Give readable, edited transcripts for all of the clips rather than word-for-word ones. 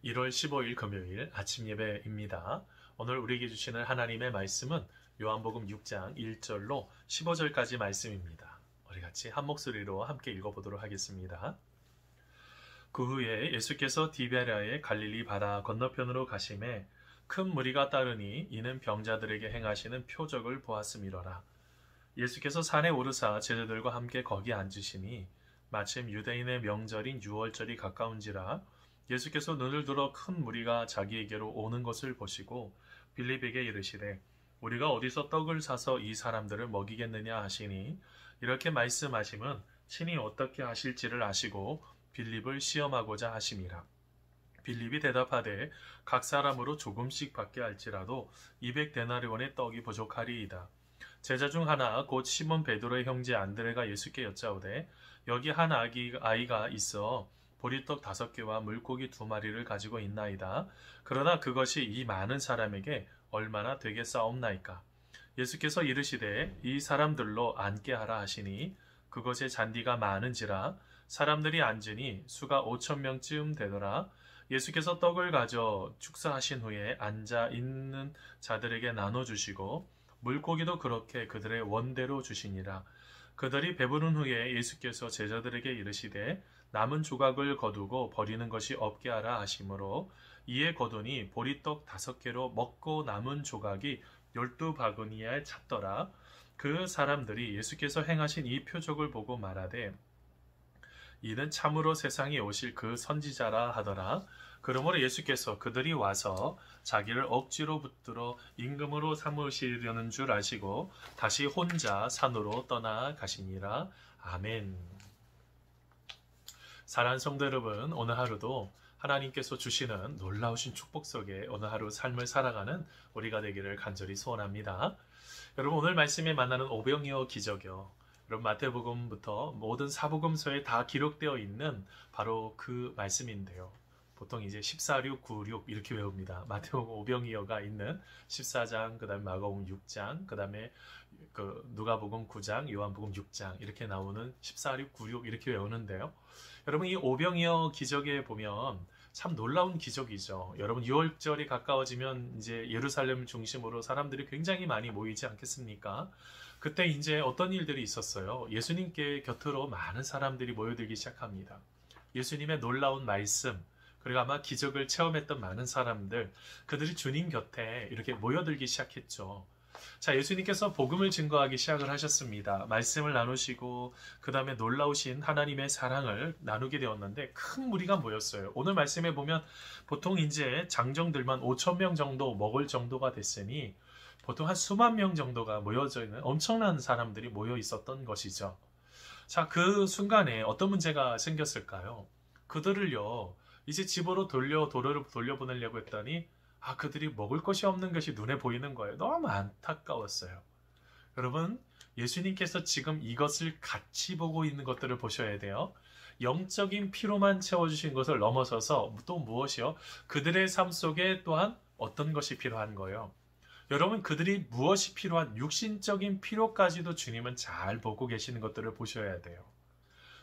1월 15일 금요일 아침 예배입니다. 오늘 우리에게 주시는 하나님의 말씀은 요한복음 6장 1절로 15절까지 말씀입니다. 우리 같이 한 목소리로 함께 읽어보도록 하겠습니다. 그 후에 예수께서 디베랴의 갈릴리 바다 건너편으로 가심에 큰 무리가 따르니 이는 병자들에게 행하시는 표적을 보았음이로라. 예수께서 산에 오르사 제자들과 함께 거기 앉으시니 마침 유대인의 명절인 유월절이 가까운지라 예수께서 눈을 들어 큰 무리가 자기에게로 오는 것을 보시고 빌립에게 이르시되 우리가 어디서 떡을 사서 이 사람들을 먹이겠느냐 하시니 이렇게 말씀하심은 친히 어떻게 하실지를 아시고 빌립을 시험하고자 하심이라. 빌립이 대답하되 각 사람으로 조금씩 받게 할지라도 200데나리온의 떡이 부족하리이다. 제자 중 하나 곧 시몬 베드로의 형제 안드레가 예수께 여짜오되 여기 한 아이가 있어 보리떡 5개와 물고기 2마리를 가지고 있나이다. 그러나 그것이 이 많은 사람에게 얼마나 되겠사옵나이까. 예수께서 이르시되 이 사람들로 앉게 하라 하시니 그것의 잔디가 많은지라 사람들이 앉으니 수가 5,000명쯤 되더라. 예수께서 떡을 가져 축사하신 후에 앉아 있는 자들에게 나눠주시고 물고기도 그렇게 그들의 원대로 주시니라. 그들이 배부른 후에 예수께서 제자들에게 이르시되 남은 조각을 거두고 버리는 것이 없게 하라 하시므로 이에 거두니 보리떡 5개로 먹고 남은 조각이 12바구니에 찼더라. 그 사람들이 예수께서 행하신 이 표적을 보고 말하되 이는 참으로 세상에 오실 그 선지자라 하더라. 그러므로 예수께서 그들이 와서 자기를 억지로 붙들어 임금으로 삼으시려는 줄 아시고 다시 혼자 산으로 떠나가시니라. 아멘. 사랑하는 성도 여러분, 오늘 하루도 하나님께서 주시는 놀라우신 축복 속에 오늘 하루 삶을 살아가는 우리가 되기를 간절히 소원합니다. 여러분, 오늘 말씀에 만나는 오병이어 기적이요. 여러분, 마태복음부터 모든 사복음서에 다 기록되어 있는 바로 그 말씀인데요. 보통 이제 14륙, 9륙 이렇게 외웁니다. 마태복음 오병이어가 있는 14장, 그 다음에 마가복음 6장, 그 다음에 누가복음 9장, 요한복음 6장 이렇게 나오는 14륙, 9륙 이렇게 외우는데요. 여러분, 이 오병이어 기적에 보면 참 놀라운 기적이죠. 여러분, 6월절이 가까워지면 이제 예루살렘을 중심으로 사람들이 굉장히 많이 모이지 않겠습니까? 그때 이제 어떤 일들이 있었어요. 예수님께 곁으로 많은 사람들이 모여들기 시작합니다. 예수님의 놀라운 말씀, 그리고 아마 기적을 체험했던 많은 사람들, 그들이 주님 곁에 이렇게 모여들기 시작했죠. 자, 예수님께서 복음을 증거하기 시작을 하셨습니다. 말씀을 나누시고 그 다음에 놀라우신 하나님의 사랑을 나누게 되었는데 큰 무리가 모였어요. 오늘 말씀에 보면 보통 이제 장정들만 5,000명 정도 먹을 정도가 됐으니 보통 한 수만 명 정도가 모여져 있는 엄청난 사람들이 모여 있었던 것이죠. 자, 그 순간에 어떤 문제가 생겼을까요? 그들을요, 이제 집으로 돌려보내려고 했더니 그들이 먹을 것이 없는 것이 눈에 보이는 거예요. 너무 안타까웠어요. 여러분, 예수님께서 지금 이것을 같이 보고 있는 것들을 보셔야 돼요. 영적인 피로만 채워주신 것을 넘어서서 또 무엇이요? 그들의 삶 속에 또한 어떤 것이 필요한 거예요. 여러분, 그들이 무엇이 필요한 육신적인 필요까지도 주님은 잘 보고 계시는 것들을 보셔야 돼요.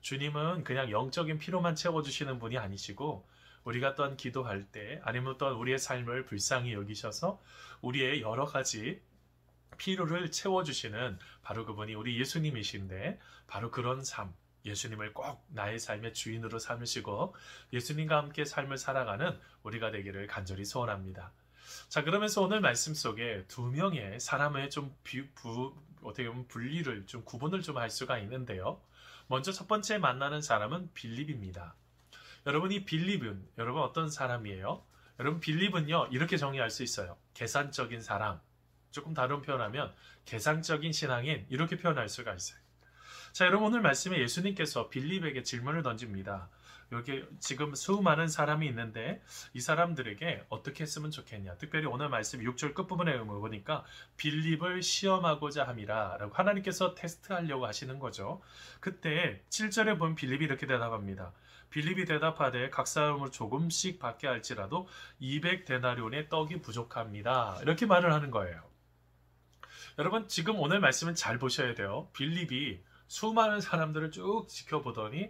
주님은 그냥 영적인 필요만 채워주시는 분이 아니시고 우리가 또한 기도할 때 아니면 또한 우리의 삶을 불쌍히 여기셔서 우리의 여러 가지 필요를 채워주시는 바로 그분이 우리 예수님이신데 바로 그런 삶, 예수님을 꼭 나의 삶의 주인으로 삼으시고 예수님과 함께 삶을 살아가는 우리가 되기를 간절히 소원합니다. 자, 그러면서 오늘 말씀 속에 2명의 사람의 좀 어떻게 보면 분리를 좀 구분을 좀 할 수가 있는데요. 먼저 첫 번째 만나는 사람은 빌립입니다. 여러분, 이 빌립은 여러분 어떤 사람이에요? 여러분, 빌립은요 이렇게 정의할 수 있어요. 계산적인 사람, 조금 다른 표현하면 계산적인 신앙인 이렇게 표현할 수가 있어요. 자, 여러분, 오늘 말씀에 예수님께서 빌립에게 질문을 던집니다. 여기 지금 수많은 사람이 있는데 이 사람들에게 어떻게 했으면 좋겠냐. 특별히 오늘 말씀 6절 끝부분에 보니까 빌립을 시험하고자 함이라 라고 하나님께서 테스트하려고 하시는 거죠. 그때 7절에 보면 빌립이 이렇게 대답합니다. 빌립이 대답하되 각 사람으로 조금씩 받게 할지라도 200데나리온의 떡이 부족합니다. 이렇게 말을 하는 거예요. 여러분, 지금 오늘 말씀은 잘 보셔야 돼요. 빌립이 수많은 사람들을 쭉 지켜보더니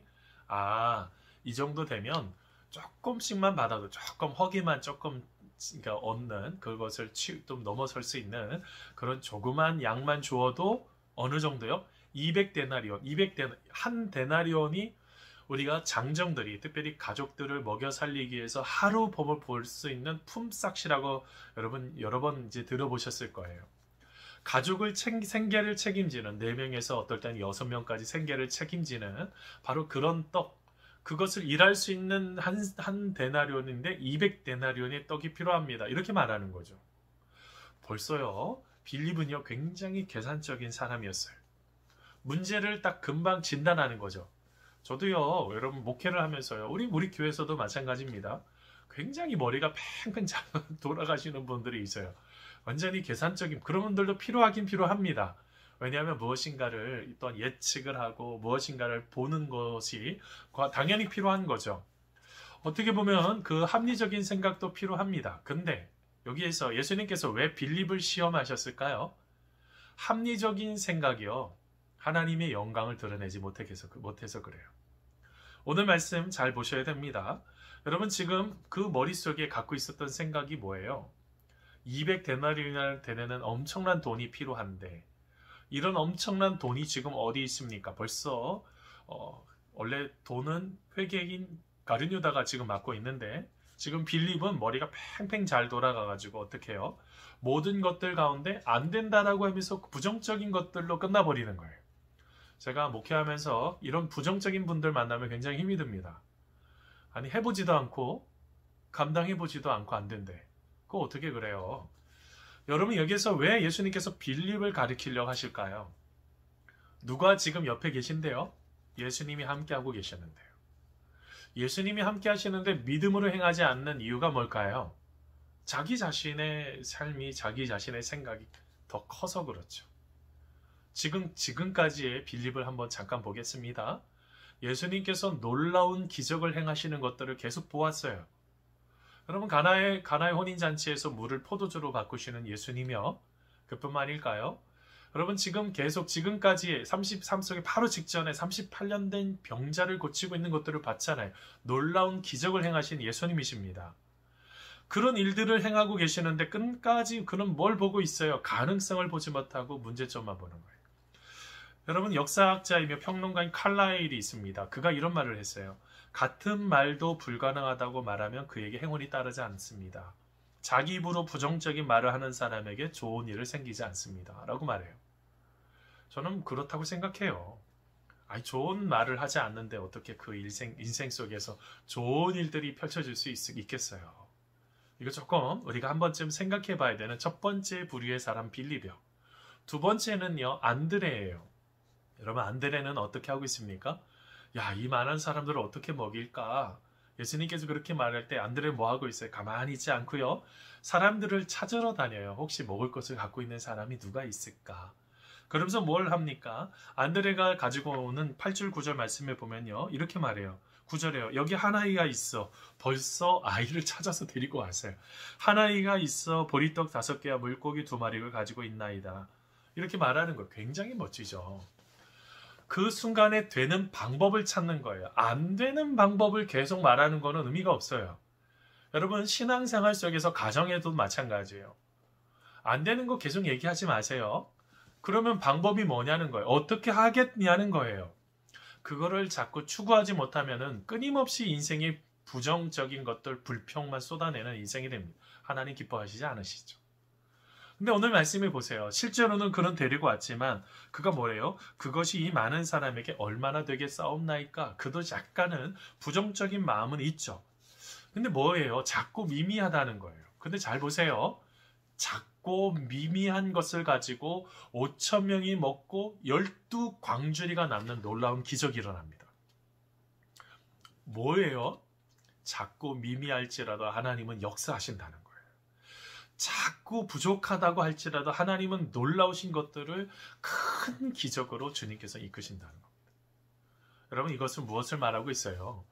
이 정도 되면 조금씩만 받아도 조금 허기만 조금 그러니까 얻는 그것을 좀 넘어설 수 있는 그런 조그만 양만 주어도 어느 정도요? 200데나리온, 한 데나리온이 우리가 장정들이 특별히 가족들을 먹여 살리기 위해서 하루 법을 볼 수 있는 품삯이라고 여러분 여러 번 이제 들어보셨을 거예요. 가족을 생계를 책임지는 4명에서 어떨 때는 6명까지 생계를 책임지는 바로 그런 떡, 그것을 일할 수 있는 한 데나리온인데 200데나리온의 떡이 필요합니다. 이렇게 말하는 거죠. 벌써요. 빌립은요 굉장히 계산적인 사람이었어요. 문제를 딱 금방 진단하는 거죠. 저도요 여러분 목회를 하면서요 우리 교회에서도 마찬가지입니다. 굉장히 머리가 팽팽 잘 돌아가시는 분들이 있어요. 완전히 계산적인 그런 분들도 필요하긴 필요합니다. 왜냐하면 무엇인가를 또한 예측을 하고 무엇인가를 보는 것이 당연히 필요한 거죠. 어떻게 보면 그 합리적인 생각도 필요합니다. 근데 여기에서 예수님께서 왜 빌립을 시험하셨을까요? 합리적인 생각이요. 하나님의 영광을 드러내지 못해서 그래요. 오늘 말씀 잘 보셔야 됩니다. 여러분 지금 그 머릿속에 갖고 있었던 생각이 뭐예요? 200데나리온을 되는 엄청난 돈이 필요한데 이런 엄청난 돈이 지금 어디 있습니까? 벌써 원래 돈은 회계인 가룟유다가 지금 맡고 있는데 지금 빌립은 머리가 팽팽 잘 돌아가가지고 어떻게 해요? 모든 것들 가운데 안 된다라고 하면서 부정적인 것들로 끝나버리는 거예요. 제가 목회하면서 이런 부정적인 분들 만나면 굉장히 힘이 듭니다. 아니 해보지도 않고 감당해보지도 않고 안 된대. 그거 어떻게 그래요? 여러분 여기서 왜 예수님께서 빌립을 가르치려고 하실까요? 누가 지금 옆에 계신데요? 예수님이 함께하고 계셨는데요. 예수님이 함께 하시는데 믿음으로 행하지 않는 이유가 뭘까요? 자기 자신의 삶이 자기 자신의 생각이 더 커서 그렇죠. 지금까지의 빌립을 한번 잠깐 보겠습니다. 예수님께서 놀라운 기적을 행하시는 것들을 계속 보았어요. 여러분 가나의 혼인잔치에서 물을 포도주로 바꾸시는 예수님이요. 그뿐만일까요? 여러분 지금까지 33석의 바로 직전에 38년 된 병자를 고치고 있는 것들을 봤잖아요. 놀라운 기적을 행하신 예수님이십니다. 그런 일들을 행하고 계시는데 끝까지 그는 뭘 보고 있어요? 가능성을 보지 못하고 문제점만 보는 거예요. 여러분 역사학자이며 평론가인 칼라일이 있습니다. 그가 이런 말을 했어요. 같은 말도 불가능하다고 말하면 그에게 행운이 따르지 않습니다. 자기 입으로 부정적인 말을 하는 사람에게 좋은 일을 생기지 않습니다. 라고 말해요. 저는 그렇다고 생각해요. 좋은 말을 하지 않는데 어떻게 그 인생 속에서 좋은 일들이 펼쳐질 수 있겠어요. 이거 조금 우리가 한 번쯤 생각해 봐야 되는 첫 번째 부류의 사람 빌립이요. 두 번째는요 안드레예요. 여러분 안드레는 어떻게 하고 있습니까? 야, 이 많은 사람들을 어떻게 먹일까? 예수님께서 그렇게 말할 때 안드레 뭐 하고 있어요? 가만히 있지 않고요. 사람들을 찾으러 다녀요. 혹시 먹을 것을 갖고 있는 사람이 누가 있을까? 그러면서 뭘 합니까? 안드레가 가지고 오는 8절 9절 말씀에 보면요. 이렇게 말해요. 9절에요. 여기 한 아이가 있어. 벌써 아이를 찾아서 데리고 왔어요. 한 아이가 있어. 보리떡 5개와 물고기 2마리를 가지고 있나이다. 이렇게 말하는 거 굉장히 멋지죠. 그 순간에 되는 방법을 찾는 거예요. 안 되는 방법을 계속 말하는 거는 의미가 없어요. 여러분 신앙생활 속에서 가정에도 마찬가지예요. 안 되는 거 계속 얘기하지 마세요. 그러면 방법이 뭐냐는 거예요. 어떻게 하겠냐는 거예요. 그거를 자꾸 추구하지 못하면은 끊임없이 인생의 부정적인 것들, 불평만 쏟아내는 인생이 됩니다. 하나님 기뻐하시지 않으시죠. 근데 오늘 말씀해 보세요. 실제로는 그는 데리고 왔지만 그가 뭐래요? 그것이 이 많은 사람에게 얼마나 되게 싸움나이까? 그도 약간은 부정적인 마음은 있죠. 근데 뭐예요? 작고 미미하다는 거예요. 근데 잘 보세요. 작고 미미한 것을 가지고 5천 명이 먹고 12광주리가 남는 놀라운 기적이 일어납니다. 뭐예요? 작고 미미할지라도 하나님은 역사하신다는 거예요. 자꾸 부족하다고 할지라도 하나님은 놀라우신 것들을 큰 기적으로 주님께서 이끄신다는 겁니다. 여러분 이것은 무엇을 말하고 있어요?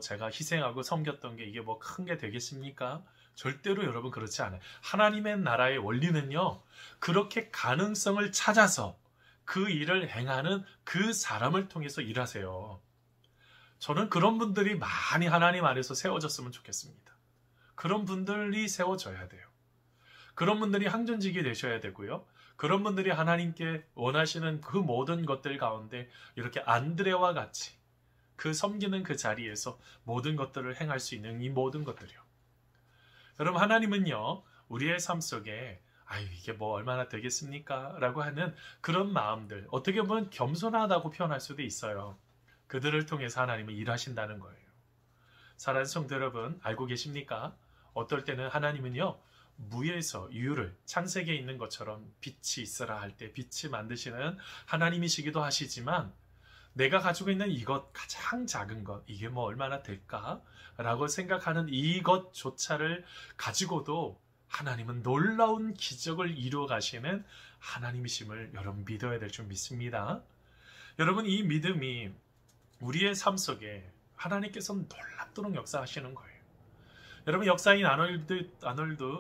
제가 희생하고 섬겼던 게 이게 뭐 큰 게 되겠습니까? 절대로 여러분 그렇지 않아요. 하나님의 나라의 원리는요. 그렇게 가능성을 찾아서 그 일을 행하는 그 사람을 통해서 일하세요. 저는 그런 분들이 많이 하나님 안에서 세워졌으면 좋겠습니다. 그런 분들이 세워져야 돼요. 그런 분들이 항전직이 되셔야 되고요. 그런 분들이 하나님께 원하시는 그 모든 것들 가운데 이렇게 안드레와 같이 그 섬기는 그 자리에서 모든 것들을 행할 수 있는 이 모든 것들이요. 여러분, 하나님은요, 우리의 삶 속에 아유, 이게 뭐 얼마나 되겠습니까? 라고 하는 그런 마음들, 어떻게 보면 겸손하다고 표현할 수도 있어요. 그들을 통해서 하나님은 일하신다는 거예요. 사랑하는 성도 여러분, 알고 계십니까? 어떨 때는 하나님은요, 무에서 유를, 창세기에 있는 것처럼 빛이 있어라 할 때 빛이 만드시는 하나님이시기도 하시지만, 내가 가지고 있는 이것, 가장 작은 것, 이게 뭐 얼마나 될까? 라고 생각하는 이것조차를 가지고도 하나님은 놀라운 기적을 이루어 가시는 하나님이심을 여러분 믿어야 될 줄 믿습니다. 여러분, 이 믿음이 우리의 삶 속에 하나님께서는 놀랍도록 역사하시는 거예요. 여러분, 역사인 아놀드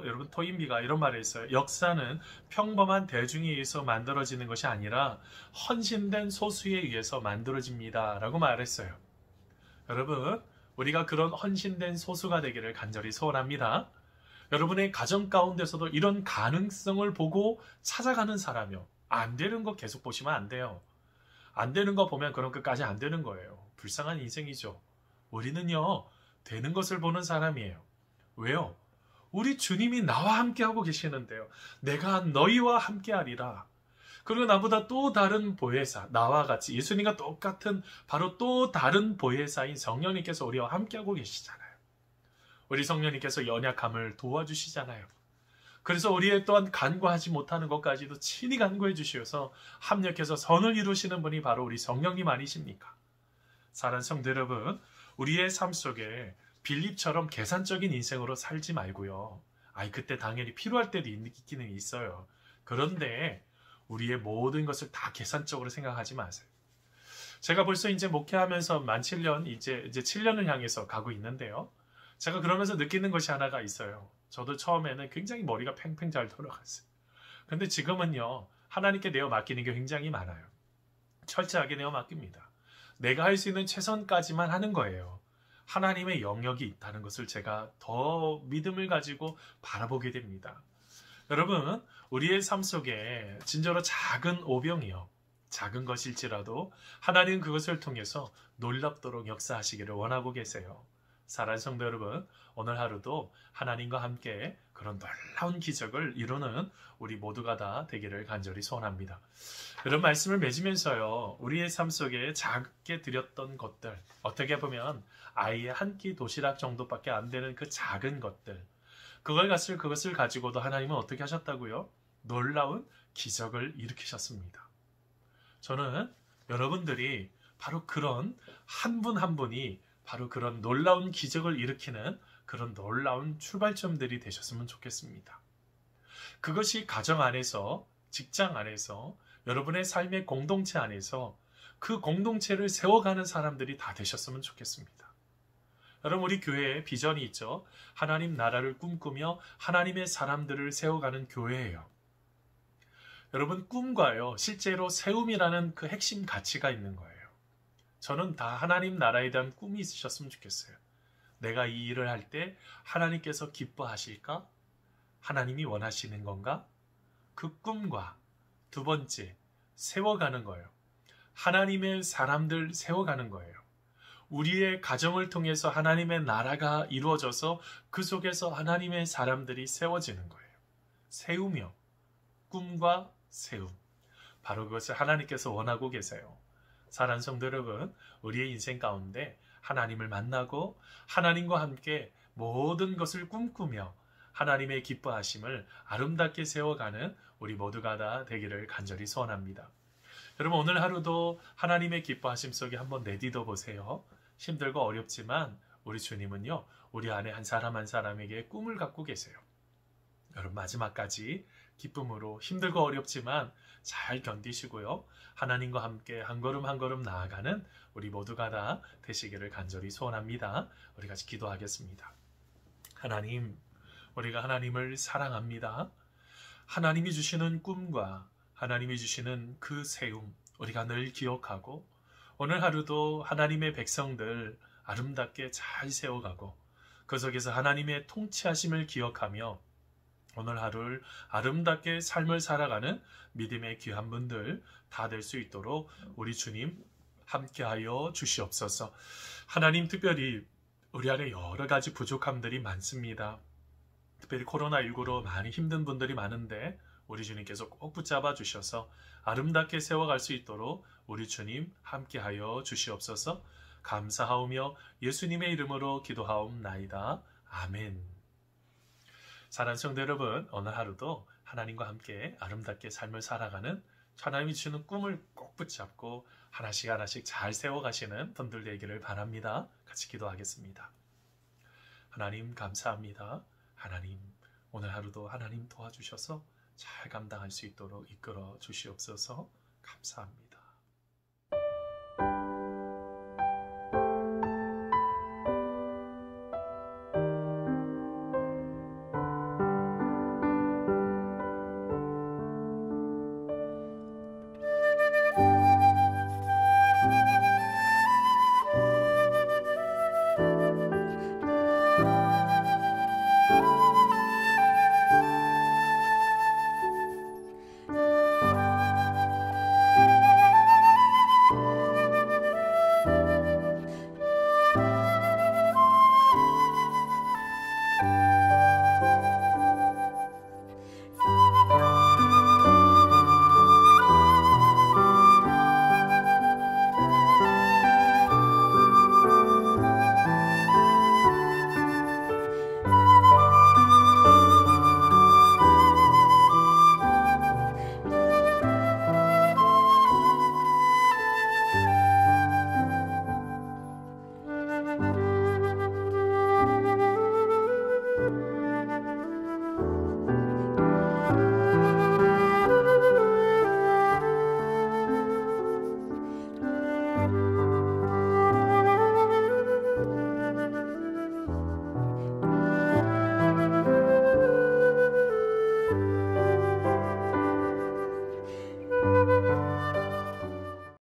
여러분 토인비가 이런 말을 했어요. 역사는 평범한 대중에 의해서 만들어지는 것이 아니라 헌신된 소수에 의해서 만들어집니다. 라고 말했어요. 여러분, 우리가 그런 헌신된 소수가 되기를 간절히 소원합니다. 여러분의 가정 가운데서도 이런 가능성을 보고 찾아가는 사람이요. 안 되는 거 계속 보시면 안 돼요. 안 되는 거 보면 그런 끝까지 안 되는 거예요. 불쌍한 인생이죠. 우리는요, 되는 것을 보는 사람이에요. 왜요? 우리 주님이 나와 함께하고 계시는데요. 내가 너희와 함께하리라. 그리고 나보다 또 다른 보혜사, 나와 같이 예수님과 똑같은 바로 또 다른 보혜사인 성령님께서 우리와 함께하고 계시잖아요. 우리 성령님께서 연약함을 도와주시잖아요. 그래서 우리의 또한 간구하지 못하는 것까지도 친히 간구해 주시어서 합력해서 선을 이루시는 분이 바로 우리 성령님 아니십니까? 사랑하는 성도 여러분, 우리의 삶 속에 빌립처럼 계산적인 인생으로 살지 말고요. 그때 당연히 필요할 때도 있기는 있어요. 그런데 우리의 모든 것을 다 계산적으로 생각하지 마세요. 제가 벌써 이제 목회하면서 만 7년, 이제 7년을 향해서 가고 있는데요. 제가 그러면서 느끼는 것이 하나가 있어요. 저도 처음에는 굉장히 머리가 팽팽 잘 돌아갔어요. 근데 지금은요, 하나님께 내어 맡기는 게 굉장히 많아요. 철저하게 내어 맡깁니다. 내가 할 수 있는 최선까지만 하는 거예요. 하나님의 영역이 있다는 것을 제가 더 믿음을 가지고 바라보게 됩니다. 여러분, 우리의 삶 속에 진짜로 작은 오병이요. 작은 것일지라도 하나님은 그것을 통해서 놀랍도록 역사하시기를 원하고 계세요. 사랑하는 성도 여러분, 오늘 하루도 하나님과 함께 그런 놀라운 기적을 이루는 우리 모두가 다 되기를 간절히 소원합니다. 이런 말씀을 맺으면서요, 우리의 삶 속에 작게 드렸던 것들, 어떻게 보면 아이의 한 끼 도시락 정도밖에 안 되는 그 작은 것들, 그것을 가지고도 하나님은 어떻게 하셨다고요? 놀라운 기적을 일으키셨습니다. 저는 여러분들이 바로 그런 한 분 한 분이 바로 그런 놀라운 기적을 일으키는 그런 놀라운 출발점들이 되셨으면 좋겠습니다. 그것이 가정 안에서, 직장 안에서, 여러분의 삶의 공동체 안에서 그 공동체를 세워가는 사람들이 다 되셨으면 좋겠습니다. 여러분, 우리 교회에 비전이 있죠. 하나님 나라를 꿈꾸며 하나님의 사람들을 세워가는 교회예요. 여러분, 꿈과요, 실제로 세움이라는 그 핵심 가치가 있는 거예요. 저는 다 하나님 나라에 대한 꿈이 있으셨으면 좋겠어요. 내가 이 일을 할 때 하나님께서 기뻐하실까? 하나님이 원하시는 건가? 그 꿈과 두 번째, 세워가는 거예요. 하나님의 사람들 세워가는 거예요. 우리의 가정을 통해서 하나님의 나라가 이루어져서 그 속에서 하나님의 사람들이 세워지는 거예요. 세우며, 꿈과 세움. 바로 그것을 하나님께서 원하고 계세요. 사랑하는 성도 여러분, 우리의 인생 가운데 하나님을 만나고 하나님과 함께 모든 것을 꿈꾸며 하나님의 기뻐하심을 아름답게 세워가는 우리 모두가 다 되기를 간절히 소원합니다. 여러분, 오늘 하루도 하나님의 기뻐하심 속에 한번 내딛어 보세요. 힘들고 어렵지만 우리 주님은요, 우리 안에 한 사람 한 사람에게 꿈을 갖고 계세요. 여러분, 마지막까지 기쁨으로 힘들고 어렵지만 잘 견디시고요. 하나님과 함께 한 걸음 한 걸음 나아가는 우리 모두가 다 되시기를 간절히 소원합니다. 우리 같이 기도하겠습니다. 하나님, 우리가 하나님을 사랑합니다. 하나님이 주시는 꿈과 하나님이 주시는 그 세움, 우리가 늘 기억하고 오늘 하루도 하나님의 백성들 아름답게 잘 세워가고 그 속에서 하나님의 통치하심을 기억하며 오늘 하루를 아름답게 삶을 살아가는 믿음의 귀한 분들 다 될 수 있도록 우리 주님 함께하여 주시옵소서. 하나님, 특별히 우리 안에 여러 가지 부족함들이 많습니다. 특별히 코로나19로 많이 힘든 분들이 많은데 우리 주님께서 꼭 붙잡아 주셔서 아름답게 세워갈 수 있도록 우리 주님 함께하여 주시옵소서. 감사하오며 예수님의 이름으로 기도하옵나이다. 아멘. 사랑하는 성도 여러분, 오늘 하루도 하나님과 함께 아름답게 삶을 살아가는 하나님이 주시는 꿈을 꼭 붙잡고 하나씩 하나씩 잘 세워가시는 분들 되기를 바랍니다. 같이 기도하겠습니다. 하나님 감사합니다. 하나님, 오늘 하루도 하나님 도와주셔서 잘 감당할 수 있도록 이끌어 주시옵소서. 감사합니다.